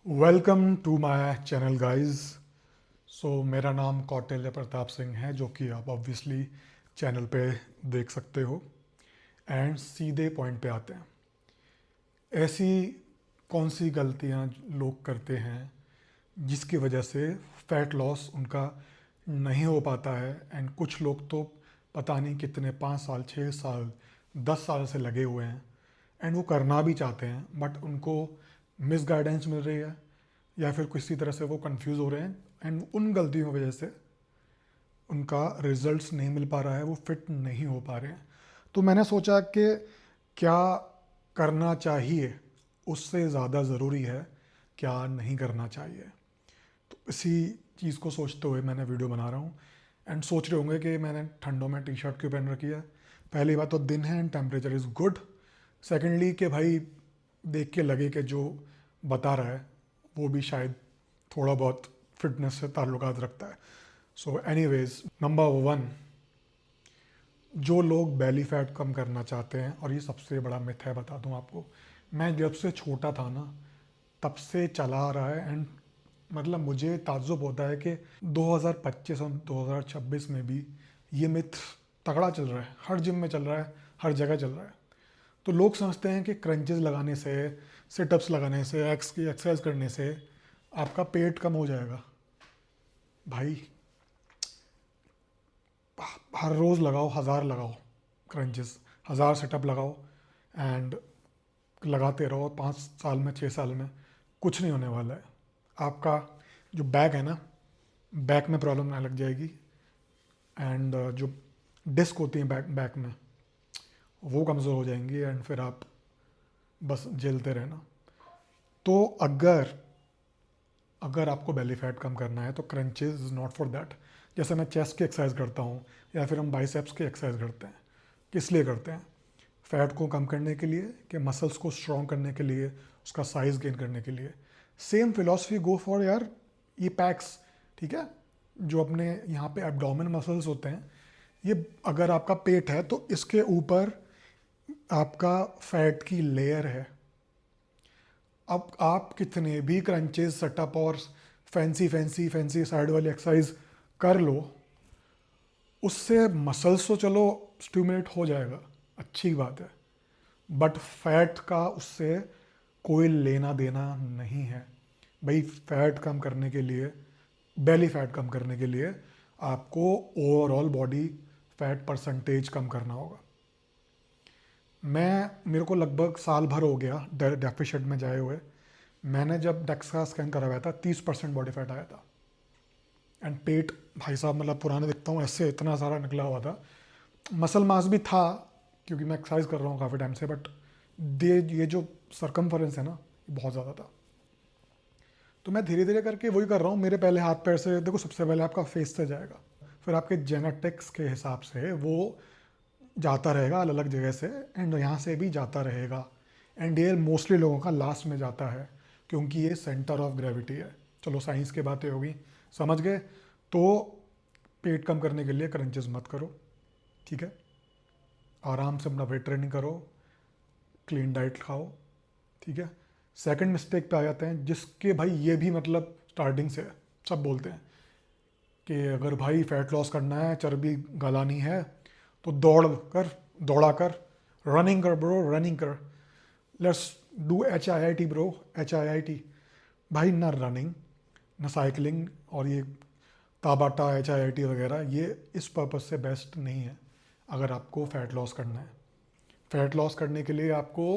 Welcome to my channel guys. मेरा नाम कौटिल्य प्रताप सिंह है, जो कि आप ऑब्वियसली चैनल पे देख सकते हो। एंड सीधे पॉइंट पे आते हैं। ऐसी कौन सी गलतियां लोग करते हैं जिसकी वजह से फ़ैट लॉस उनका नहीं हो पाता है। एंड कुछ लोग तो पता नहीं कितने 5 साल 6 साल 10 साल से लगे हुए हैं एंड वो करना भी चाहते हैं, बट उनको मिस गाइडेंस मिल रही है या फिर किसी तरह से वो कंफ्यूज हो रहे हैं एंड उन गलतियों की वजह से उनका रिजल्ट्स नहीं मिल पा रहा है, वो फिट नहीं हो पा रहे हैं। तो मैंने सोचा कि क्या करना चाहिए उससे ज़्यादा ज़रूरी है क्या नहीं करना चाहिए। तो इसी चीज़ को सोचते हुए मैंने वीडियो बना रहा हूँ। एंड सोच रहे होंगे कि मैंने ठंडों में टी शर्ट क्यों पहन रखी है। पहली बात तो दिन है and temperature is good. Secondly कि भाई देख के लगे कि जो बता रहा है वो भी शायद थोड़ा बहुत फिटनेस से ताल्लुकात रखता है। सो एनीवेज, नंबर 1, जो लोग बेली फैट कम करना चाहते हैं, और ये सबसे बड़ा मिथ है, बता दूं आपको, मैं जब से छोटा था ना तब से चला आ रहा है। एंड मतलब मुझे ताज्जुब होता है कि 2025 और 2026 में भी ये मिथ तगड़ा चल रहा है, हर जिम में चल रहा है, हर जगह चल रहा है। तो लोग समझते हैं कि क्रंचेस लगाने से, सिटअप्स लगाने से, एक्स की एक्सरसाइज करने से आपका पेट कम हो जाएगा। भाई हर रोज़ लगाओ, 1000 लगाओ क्रंचेस, 1000 सेटअप लगाओ एंड लगाते रहो। 5 साल में 6 साल में कुछ नहीं होने वाला है। आपका जो बैक है ना, बैक में प्रॉब्लम ना लग जाएगी। एंड जो डिस्क होती है बैक बैक में, वो कमज़ोर हो जाएंगी एंड फिर आप बस झेलते रहना। तो अगर अगर आपको बेली फैट कम करना है तो crunches is not for that. जैसे मैं चेस्ट की एक्सरसाइज करता हूँ या फिर हम बाइसेप्स की एक्सरसाइज करते हैं, किस लिए करते हैं? फैट को कम करने के लिए, कि मसल्स को स्ट्रॉन्ग करने के लिए, उसका साइज गेन करने के लिए। सेम फिलॉसफी गो फॉर यार ये पैक्स, ठीक है? जो अपने यहाँ पे एब्डोमेन मसल्स होते हैं, ये अगर आपका पेट है तो इसके ऊपर आपका फैट की लेयर है। अब आप कितने भी क्रंचेस, सेटअप और फैंसी फैंसी फैंसी साइड वाली एक्सरसाइज कर लो, उससे मसल्स तो चलो स्टिमुलेट हो जाएगा, अच्छी बात है, बट फैट का उससे कोई लेना देना नहीं है। भाई फैट कम करने के लिए, बेली फैट कम करने के लिए आपको ओवरऑल बॉडी फैट परसेंटेज कम करना होगा। मेरे को लगभग साल भर हो गया डेफिशिएंट में जाए हुए। मैंने जब डेक्सा स्कैन करवाया था 30% बॉडी फैट आया था। एंड पेट भाई साहब, मतलब पुराने दिखता हूँ ऐसे, इतना सारा निकला हुआ था। मसल मास भी था क्योंकि मैं एक्सरसाइज कर रहा हूँ काफ़ी टाइम से, बट ये जो सरकमफरेंस है ना, ये बहुत ज़्यादा था। तो मैं धीरे धीरे करके वही कर रहा हूँ। मेरे पहले हाथ पैर से देखो, सबसे पहले आपका फेस से जाएगा, फिर आपके जेनेटिक्स के हिसाब से वो जाता रहेगा अलग अलग जगह से, एंड यहाँ से भी जाता रहेगा। एंड ये मोस्टली लोगों का लास्ट में जाता है क्योंकि ये सेंटर ऑफ ग्रेविटी है। चलो साइंस की बातें होगी, समझ गए? तो पेट कम करने के लिए क्रंचेस मत करो, ठीक है? आराम से अपना वेट ट्रेनिंग करो, क्लीन डाइट खाओ, ठीक है? सेकंड मिस्टेक पे आ जाते हैं जिसके भाई ये भी मतलब स्टार्टिंग से सब बोलते हैं कि अगर भाई फैट लॉस करना है, चर्बी गलानी है, तो दौड़ा कर, रनिंग कर ब्रो, रनिंग कर, let's do HIIT bro, HIIT। भाई ना रनिंग, ना साइकिलिंग, और ये ताबाटा HIIT वगैरह, ये इस पर्पज़ से बेस्ट नहीं है अगर आपको फ़ैट लॉस करना है। फ़ैट लॉस करने के लिए आपको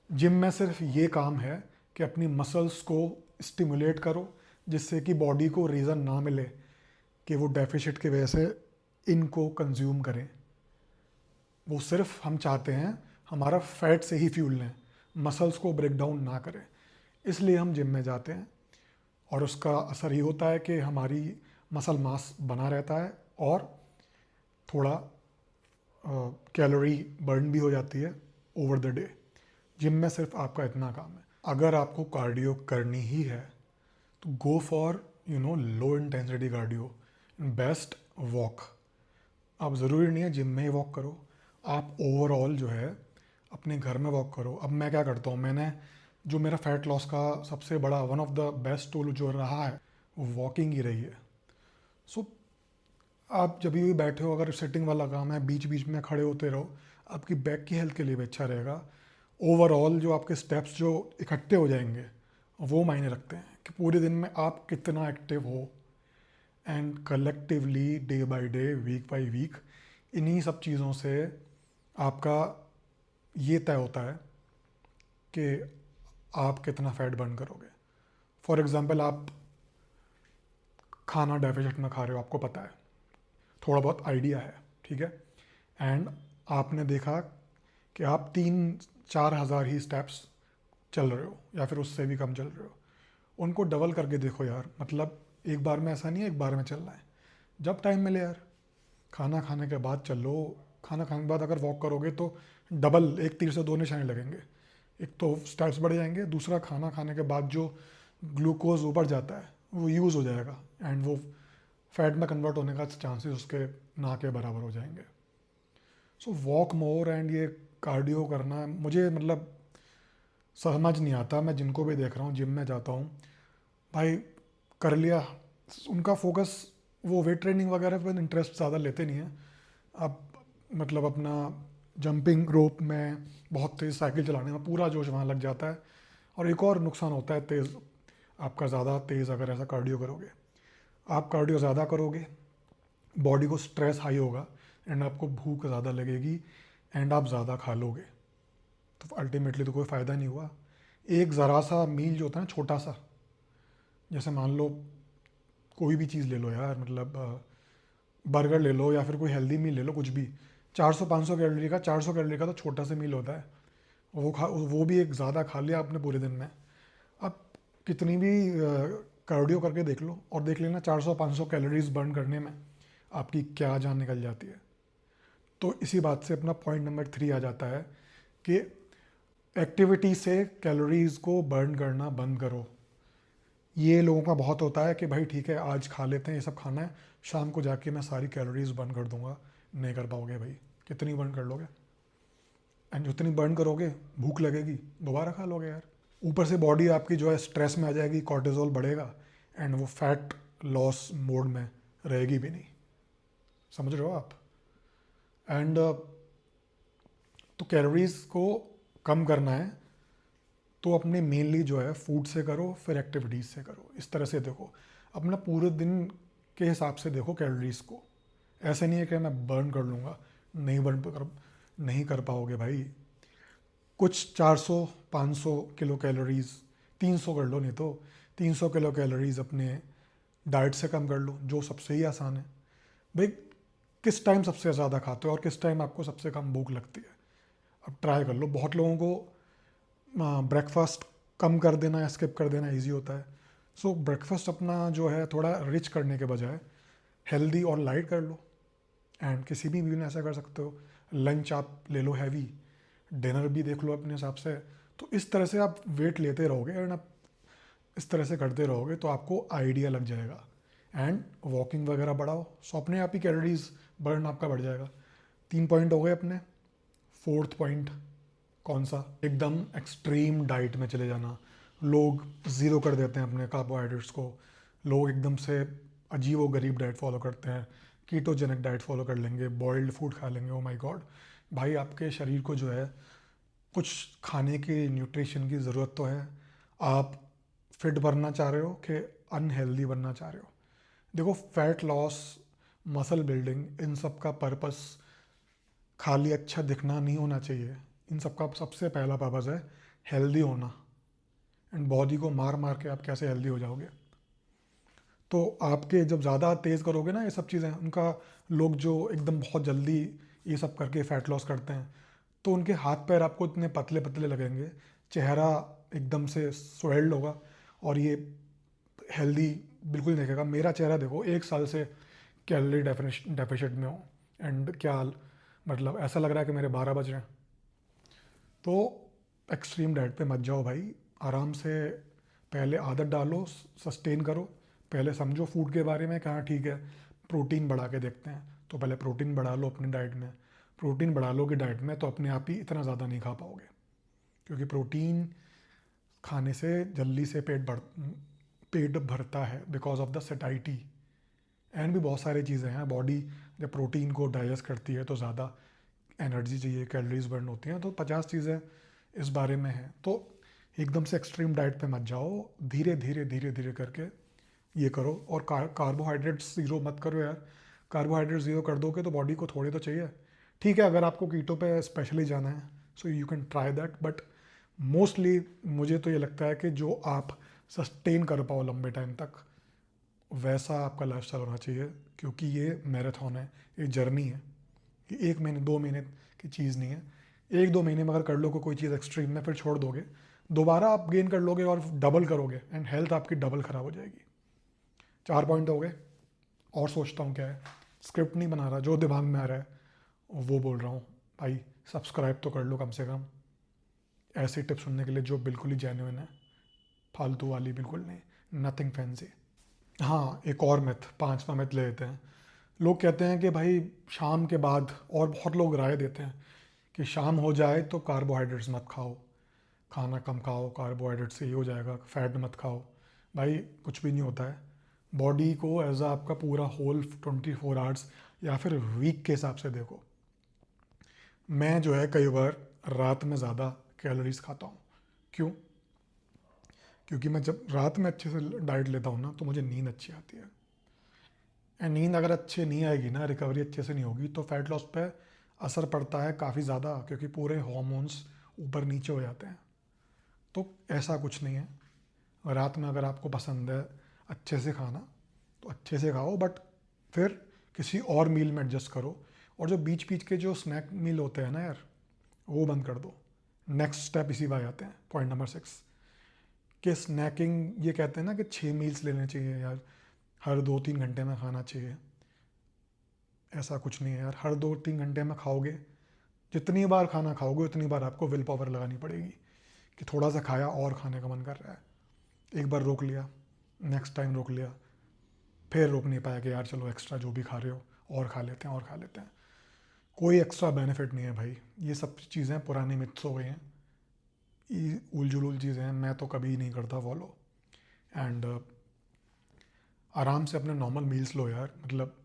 जिम में सिर्फ ये काम है कि अपनी मसल्स को स्टिमुलेट करो, जिससे कि बॉडी को रीज़न ना मिले कि वो डेफिशिट की वजह से इनको कंज्यूम करें। वो सिर्फ हम चाहते हैं हमारा फैट से ही फ्यूल लें, मसल्स को ब्रेक डाउन ना करें। इसलिए हम जिम में जाते हैं, और उसका असर ये होता है कि हमारी मसल मास बना रहता है और थोड़ा कैलोरी बर्न भी हो जाती है ओवर द डे। जिम में सिर्फ आपका इतना काम है। अगर आपको कार्डियो करनी ही है तो go for low intensity cardio, best walk. आप ज़रूरी नहीं है जिम में ही वॉक करो, आप ओवरऑल जो है अपने घर में वॉक करो। अब मैं क्या करता हूँ, मैंने जो मेरा फ़ैट लॉस का सबसे बड़ा one of the best tool जो रहा है वो वॉकिंग ही रही है। सो आप जब भी बैठे हो, अगर सिटिंग वाला काम है, बीच बीच में खड़े होते रहो, आपकी बैक की हेल्थ के लिए भी अच्छा रहेगा। ओवरऑल जो आपके स्टेप्स जो इकट्ठे हो जाएंगे वो मायने रखते हैं कि पूरे दिन में आप कितना एक्टिव हो। And collectively day by day, week by week, इन्हीं सब चीज़ों से आपका ये तय होता है कि आप कितना फैट बर्न करोगे। फॉर एग्ज़ाम्पल, आप खाना डेफिसिट में खा रहे हो, आपको पता है, थोड़ा बहुत आइडिया है, ठीक है। एंड आपने देखा कि आप 3-4 हज़ार ही स्टेप्स चल रहे हो या फिर उससे भी कम चल रहे हो। उनको डबल करके देखो यार, मतलब एक बार में ऐसा नहीं है एक बार में चलना है। जब टाइम मिले यार, खाना खाने के बाद चलो। खाना खाने के बाद अगर वॉक करोगे तो डबल, एक तीर से दो निशाने लगेंगे। एक तो स्टेप्स बढ़ जाएंगे, दूसरा खाना खाने के बाद जो ग्लूकोज ऊपर जाता है वो यूज़ हो जाएगा एंड वो फैट में कन्वर्ट होने का चांसेस उसके ना के बराबर हो जाएंगे। सो वॉक मोर एंड ये कार्डियो करना मुझे मतलब समझ नहीं आता। मैं जिनको भी देख रहा हूँ जिम में जाता हूँ, भाई कर लिया, उनका फोकस वो वेट ट्रेनिंग वगैरह पर इंटरेस्ट ज़्यादा लेते नहीं हैं। अब मतलब अपना जंपिंग रोप में बहुत तेज़ साइकिल चलाने में पूरा जोश वहाँ लग जाता है। और एक और नुकसान होता है तेज़, आपका ज़्यादा तेज़ अगर ऐसा कार्डियो करोगे, आप कार्डियो ज़्यादा करोगे, बॉडी को स्ट्रेस हाई होगा एंड आपको भूख ज़्यादा लगेगी एंड आप ज़्यादा खा लोगे, तो अल्टीमेटली तो कोई फ़ायदा नहीं हुआ। एक ज़रा सा मील जो होता है ना, छोटा सा, जैसे मान लो कोई भी चीज़ ले लो यार, मतलब बर्गर ले लो या फिर कोई हेल्दी मील ले लो, कुछ भी 400-500 कैलोरी का, 400 कैलोरी का तो छोटा सा मील होता है। वो भी एक ज़्यादा खा लिया आपने पूरे दिन में। अब कितनी भी कार्डियो करके देख लो और देख लेना 400-500 कैलोरीज बर्न करने में आपकी क्या जान निकल जाती है। तो इसी बात से अपना पॉइंट नंबर 3 आ जाता है कि एक्टिविटी से कैलोरीज को बर्न करना बंद करो। ये लोगों का बहुत होता है कि भाई ठीक है आज खा लेते हैं, ये सब खाना है, शाम को जाके मैं सारी कैलोरीज बर्न कर दूंगा। नहीं कर पाओगे भाई, कितनी बर्न कर लोगे? एंड जितनी बर्न करोगे भूख लगेगी, दोबारा खा लोगे यार। ऊपर से बॉडी आपकी जो है स्ट्रेस में आ जाएगी, कॉर्टिजोल बढ़ेगा एंड वो फैट लॉस मोड में रहेगी भी नहीं। समझ रहे हो आप? एंड तो कैलोरीज को कम करना है तो अपने मेनली जो है फूड से करो, फिर एक्टिविटीज़ से करो। इस तरह से देखो, अपना पूरे दिन के हिसाब से देखो कैलोरीज को। ऐसे नहीं है कि मैं बर्न कर लूँगा, नहीं कर पाओगे भाई। कुछ 400-500 किलो कैलोरीज, 300 कर लो, नहीं तो 300 किलो कैलोरीज अपने डाइट से कम कर लो, जो सबसे ही आसान है। भाई किस टाइम सबसे ज़्यादा खाते हो और किस टाइम आपको सबसे कम भूख लगती है, अब ट्राई कर लो। बहुत लोगों को ब्रेकफास्ट कम कर देना या स्किप कर देना इजी होता है। सो ब्रेकफास्ट अपना जो है थोड़ा रिच करने के बजाय हेल्दी और लाइट कर लो। एंड किसी भी मील में ऐसा कर सकते हो, लंच आप ले लो हैवी, डिनर भी देख लो अपने हिसाब से। तो इस तरह से आप वेट लेते रहोगे एंड आप इस तरह से करते रहोगे तो आपको आइडिया लग जाएगा। एंड वॉकिंग वगैरह बढ़ाओ, सो अपने आप ही कैलोरीज बर्न आपका बढ़ जाएगा। 3 पॉइंट हो गए अपने। फोर्थ पॉइंट कौन सा? एकदम एक्सट्रीम डाइट में चले जाना। लोग ज़ीरो कर देते हैं अपने कार्बोहाइड्रेट्स को, लोग एकदम से अजीब व गरीब डाइट फॉलो करते हैं, कीटोजेनिक डाइट फॉलो कर लेंगे, बॉइल्ड फूड खा लेंगे। ओ माय गॉड, भाई आपके शरीर को जो है कुछ खाने की, न्यूट्रिशन की ज़रूरत तो है। आप फिट बनना चाह रहे हो कि अनहेल्दी बनना चाह रहे हो? देखो, फैट लॉस, मसल बिल्डिंग, इन सब का पर्पस खाली अच्छा दिखना नहीं होना चाहिए। इन सब का सबसे पहला पर्पज़ है हेल्दी होना। एंड बॉडी को मार मार के आप कैसे हेल्दी हो जाओगे? तो आपके जब ज़्यादा तेज़ करोगे ना ये सब चीज़ें, उनका लोग जो एकदम बहुत जल्दी ये सब करके फ़ैट लॉस करते हैं, तो उनके हाथ पैर आपको इतने पतले पतले लगेंगे, चेहरा एकदम से स्वेल्ड होगा और ये हेल्दी बिल्कुल नहीं दिखेगा। मेरा चेहरा देखो, 1 साल से कैलोरी डेफिशिएंट में हूँ एंड क्या मतलब ऐसा लग रहा है कि मेरे 12 बज रहे हैं। तो एक्सट्रीम डाइट पे मत जाओ भाई, आराम से पहले आदत डालो, सस्टेन करो। पहले समझो फूड के बारे में, कहाँ ठीक है प्रोटीन बढ़ा के देखते हैं, तो पहले प्रोटीन बढ़ा लो अपनी डाइट में। प्रोटीन बढ़ा लोगे डाइट में तो अपने आप ही इतना ज़्यादा नहीं खा पाओगे, क्योंकि प्रोटीन खाने से जल्दी से पेट भरता है बिकॉज ऑफ द सेटाइटी। एंड भी बहुत सारी चीज़ें हैं, बॉडी जब प्रोटीन को डाइजेस्ट करती है तो ज़्यादा एनर्जी चाहिए, कैलोरीज बर्न होती हैं, तो 50 चीज़ें इस बारे में हैं। तो एकदम से एक्सट्रीम डाइट पे मत जाओ, धीरे धीरे धीरे धीरे करके ये करो। और कार्बोहाइड्रेट्स ज़ीरो मत करो यार, कार्बोहाइड्रेट ज़ीरो कर दोगे तो बॉडी को थोड़े तो चाहिए। ठीक है, अगर आपको कीटो पे स्पेशली जाना है so you can try that, but mostly मुझे तो ये लगता है कि जो आप सस्टेन कर पाओ लंबे टाइम तक, वैसा आपका लाइफस्टाइल होना चाहिए। क्योंकि ये मैराथन है, ये जर्नी है, ये 1 महीने 2 महीने की चीज़ नहीं है। 1-2 महीने में अगर कर लो कोई चीज़ एक्सट्रीम में, फिर छोड़ दोगे, दोबारा आप गेन कर लोगे और डबल करोगे एंड हेल्थ आपकी डबल ख़राब हो जाएगी। 4 पॉइंट हो गए। और सोचता हूँ क्या है, स्क्रिप्ट नहीं बना रहा, जो दिमाग में आ रहा है वो बोल रहा हूँ। भाई सब्सक्राइब तो कर लो कम से कम, ऐसी टिप्स सुनने के लिए जो बिल्कुल ही जेन्युइन है, फालतू वाली बिल्कुल नहीं, नथिंग फैंसी। हाँ, एक और मिथ, 5वां मिथ ले लेते हैं। लोग कहते हैं कि भाई शाम के बाद, और बहुत लोग राय देते हैं कि शाम हो जाए तो कार्बोहाइड्रेट्स मत खाओ, खाना कम खाओ, कार्बोहाइड्रेट से ये हो जाएगा, फैट मत खाओ। भाई कुछ भी नहीं होता है। बॉडी को एज आ आपका पूरा होल 24 आवर्स या फिर वीक के हिसाब से देखो। मैं जो है कई बार रात में ज़्यादा कैलोरीज खाता हूँ। क्यों? क्योंकि मैं जब रात में अच्छे से डाइट लेता हूँ ना तो मुझे नींद अच्छी आती है। एंड नींद अगर अच्छे नहीं आएगी ना, रिकवरी अच्छे से नहीं होगी, तो फैट लॉस पे असर पड़ता है काफ़ी ज़्यादा, क्योंकि पूरे हॉर्मोन्स ऊपर नीचे हो जाते हैं। तो ऐसा कुछ नहीं है। रात में अगर आपको पसंद है अच्छे से खाना तो अच्छे से खाओ, बट फिर किसी और मील में एडजस्ट करो। और जो बीच बीच के जो स्नैक मील होते हैं ना यार, वो बंद कर दो। नेक्स्ट स्टेप इसी बार आते हैं, पॉइंट नंबर 6, कि स्नैकिंग, ये कहते हैं ना कि 6 मील्स लेने चाहिए यार, हर 2-3 घंटे में खाना चाहिए। ऐसा कुछ नहीं है यार, हर 2-3 घंटे में खाओगे, जितनी बार खाना खाओगे उतनी बार आपको विल पावर लगानी पड़ेगी कि थोड़ा सा खाया और खाने का मन कर रहा है। एक बार रोक लिया, नेक्स्ट टाइम रोक लिया, फिर रोक नहीं पाया कि यार चलो एक्स्ट्रा जो भी खा रहे हो और खा लेते हैं और खा लेते हैं। कोई एक्स्ट्रा बेनिफिट नहीं है भाई, ये सब चीज़ें पुरानी मिथ्स हो गई हैं, ये उलझुल चीज़ें हैं, मैं तो कभी नहीं करता फॉलो। एंड आराम से अपने नॉर्मल मील्स लो यार, मतलब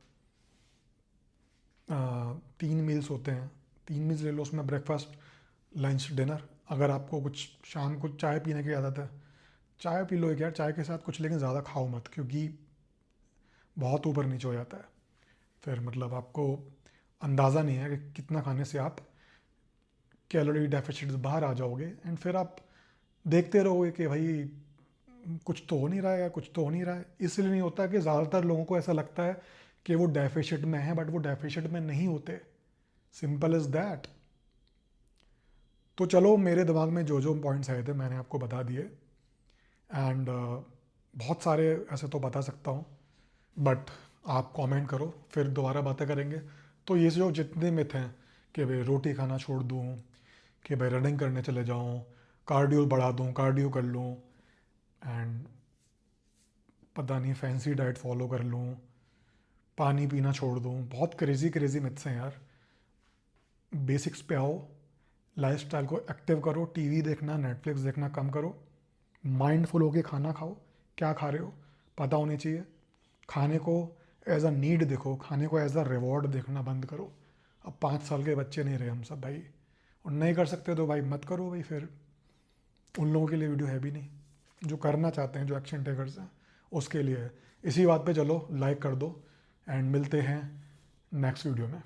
3 मील्स होते हैं, 3 मील्स ले लो, उसमें ब्रेकफास्ट, लंच, डिनर। अगर आपको कुछ शाम को चाय पीने की आदत है, चाय पी लो एक यार, चाय के साथ कुछ, लेकिन ज़्यादा खाओ मत, क्योंकि बहुत ऊपर नीचे हो जाता है। फिर मतलब आपको अंदाज़ा नहीं है कि कितना खाने से आप कैलोरी डेफिसिट से बाहर आ जाओगे, एंड फिर आप देखते रहोगे कि भाई कुछ तो हो नहीं रहा है यार, कुछ तो हो नहीं रहा है। इसलिए नहीं होता कि ज़्यादातर लोगों को ऐसा लगता है कि वो डेफिसिट में है, बट वो डेफिसिट में नहीं होते। Simple is that. तो चलो, मेरे दिमाग में जो जो पॉइंट्स आए थे मैंने आपको बता दिए। एंड बहुत सारे ऐसे तो बता सकता हूँ, बट आप कमेंट करो, फिर दोबारा बातें करेंगे। तो ये जो जितने मिथ हैं कि भाई रोटी खाना छोड़ दूँ, कि भाई रनिंग करने चले जाऊँ, कार्डियो बढ़ा दूँ, कार्डियो कर लूँ, एंड पता नहीं फैंसी डाइट फॉलो कर लूँ, पानी पीना छोड़ दूँ, बहुत क्रेज़ी क्रेज़ी मिथ्स हैं यार। बेसिक्स पे आओ, लाइफस्टाइल को एक्टिव करो, टीवी देखना, नेटफ्लिक्स देखना कम करो, माइंडफुल होके खाना खाओ, क्या खा रहे हो पता होनी चाहिए। खाने को एज अ नीड देखो, खाने को एज अ रिवॉर्ड देखना बंद करो। अब 5 साल के बच्चे नहीं रहे हम सब भाई, और नहीं कर सकते तो भाई मत करो भाई, फिर उन लोगों के लिए वीडियो है भी नहीं। जो करना चाहते हैं, जो एक्शन टेकर्स हैं, उसके लिए है। इसी बात पे चलो लाइक कर दो, एंड मिलते हैं नेक्स्ट वीडियो में।